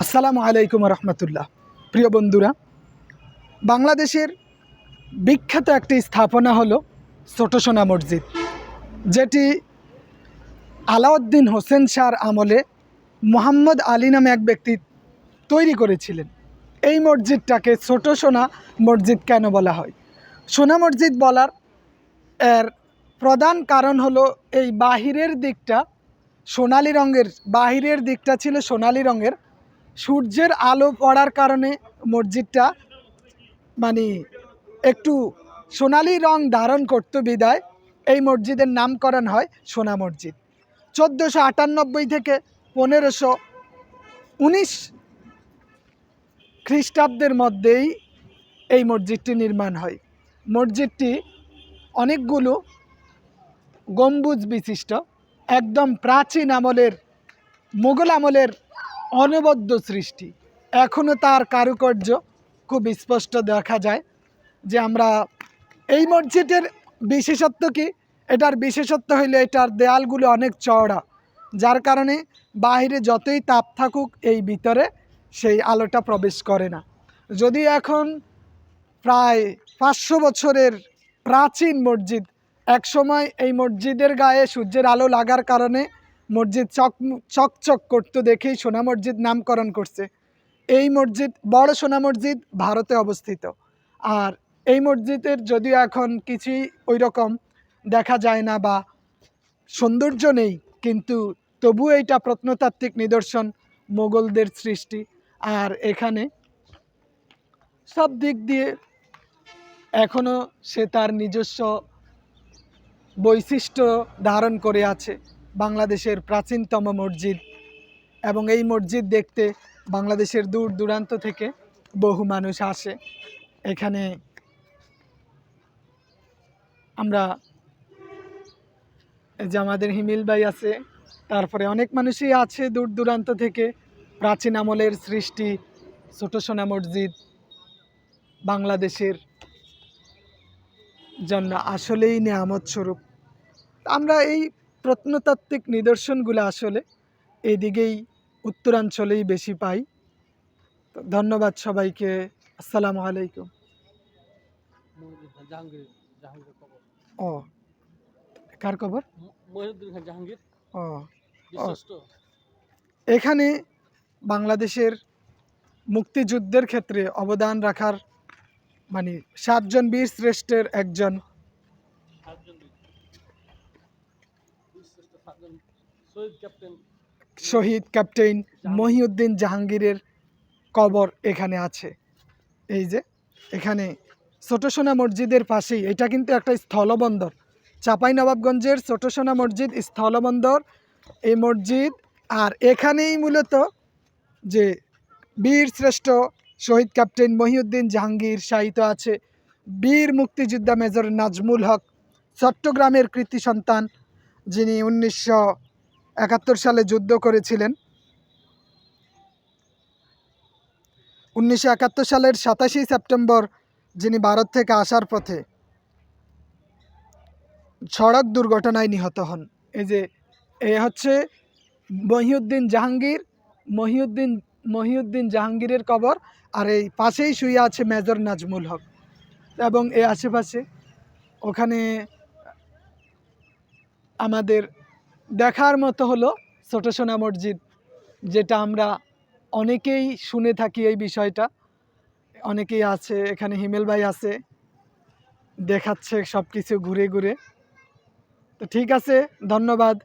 আসসালামু আলাইকুম রহমতুল্লাহ। প্রিয় বন্ধুরা, বাংলাদেশের বিখ্যাত একটি স্থাপনা হলো ছোট সোনা মসজিদ, যেটি আলাউদ্দিন হোসেন শাহর আমলে মোহাম্মদ আলী নামে এক ব্যক্তি তৈরি করেছিলেন। এই মসজিদটাকে ছোট সোনা মসজিদ কেন বলা হয়? সোনা মসজিদ বলার এর প্রধান কারণ হলো এই বাহিরের দিকটা সোনালি রঙের, বাহিরের দিকটা ছিল সোনালি রঙের। সূর্যের আলো পড়ার কারণে মসজিদটা একটু সোনালি রং ধারণ করত, বিদায় এই মসজিদের নামকরণ হয় সোনা মসজিদ। 1498 থেকে 1519 খ্রিস্টাব্দের মধ্যেই এই মসজিদটি নির্মাণ হয়। মসজিদটি অনেকগুলো গম্বুজ বিশিষ্ট, একদম প্রাচীন আমলের, মোগল আমলের অনবদ্য সৃষ্টি। এখনও তার কারুকার্য খুব স্পষ্ট দেখা যায়। যে আমরা এই মসজিদের বিশেষত্ব কি? এটার বিশেষত্ব হইলে এটার দেয়ালগুলো অনেক চওড়া, যার কারণে বাইরে যতই তাপ থাকুক এই ভিতরে সেই আলোটা প্রবেশ করে না। যদি এখন প্রায় 500 বছরের প্রাচীন মসজিদ, একসময় এই মসজিদের গায়ে সূর্যের আলো লাগার কারণে মসজিদ চকচক করতো দেখেই সোনা মসজিদ নামকরণ করছে। এই মসজিদ, বড় সোনা মসজিদ, ভারতে অবস্থিত। আর এই মসজিদের যদিও এখন কিছুই ওই রকম দেখা যায় না বা সৌন্দর্য নেই, কিন্তু তবুও এইটা প্রত্নতাত্ত্বিক নিদর্শন, মোগলদের সৃষ্টি। আর এখানে সব দিক দিয়ে এখনও সে তার নিজস্ব বৈশিষ্ট্য ধারণ করে আছে। বাংলাদেশের প্রাচীনতম মসজিদ, এবং এই মসজিদ দেখতে বাংলাদেশের দূর দূরান্ত থেকে বহু মানুষ আসে। এখানে আমরা যে আমাদের হিমিল ভাই আছে, তারপরে অনেক মানুষই আছে দূর দূরান্ত থেকে। প্রাচীন আমলের সৃষ্টি ছোট সোনা মসজিদ বাংলাদেশের জন্য আসলেই নেয়ামত স্বরূপ। আমরা এই প্রত্নতাত্ত্বিক নিদর্শনগুলো আসলে এইদিকেই উত্তরাঞ্চলেই বেশি পাই। তো ধন্যবাদ সবাইকে। আসসালামু আলাইকুম। ও, কার কবর? জাহাঙ্গীর। ও, এখানে বাংলাদেশের মুক্তিযুদ্ধের ক্ষেত্রে অবদান রাখার 7 জন বীর শ্রেষ্ঠের একজন শহীদ ক্যাপ্টেন মহিউদ্দিন জাহাঙ্গীরের কবর এখানে আছে। এই যে এখানে ছোট সোনা মসজিদের পাশেই, এটা কিন্তু একটা স্থলবন্দর। চাঁপাইনবাবগঞ্জের ছোট সোনা মসজিদ স্থলবন্দর এই মসজিদ। আর এখানেই মূলত যে বীর শ্রেষ্ঠ শহীদ ক্যাপ্টেন মহিউদ্দিন জাহাঙ্গীর শায়িত আছে। বীর মুক্তিযোদ্ধা মেজর নাজমুল হক, চট্টগ্রামের কৃতি সন্তান, যিনি 1971 সালে যুদ্ধ করেছিলেন। 1971 সালের 27শে সেপ্টেম্বর যিনি ভারত থেকে আসার পথে সড়ক দুর্ঘটনায় নিহত হন। এই যে এ হচ্ছে মহিউদ্দিন জাহাঙ্গীরের কবর। আর এই পাশেই শুয়ে আছে মেজর নাজমুল হক। এবং এই আশেপাশে ওখানে আমাদের দেখার মতো হলো ছোট সোনা মসজিদ, যেটা আমরা অনেকেই শুনে থাকি। এই বিষয়টা অনেকেই আছে, এখানে হিমেল ভাই আছে, দেখাচ্ছে সব কিছু ঘুরে ঘুরে। তো ঠিক আছে, ধন্যবাদ।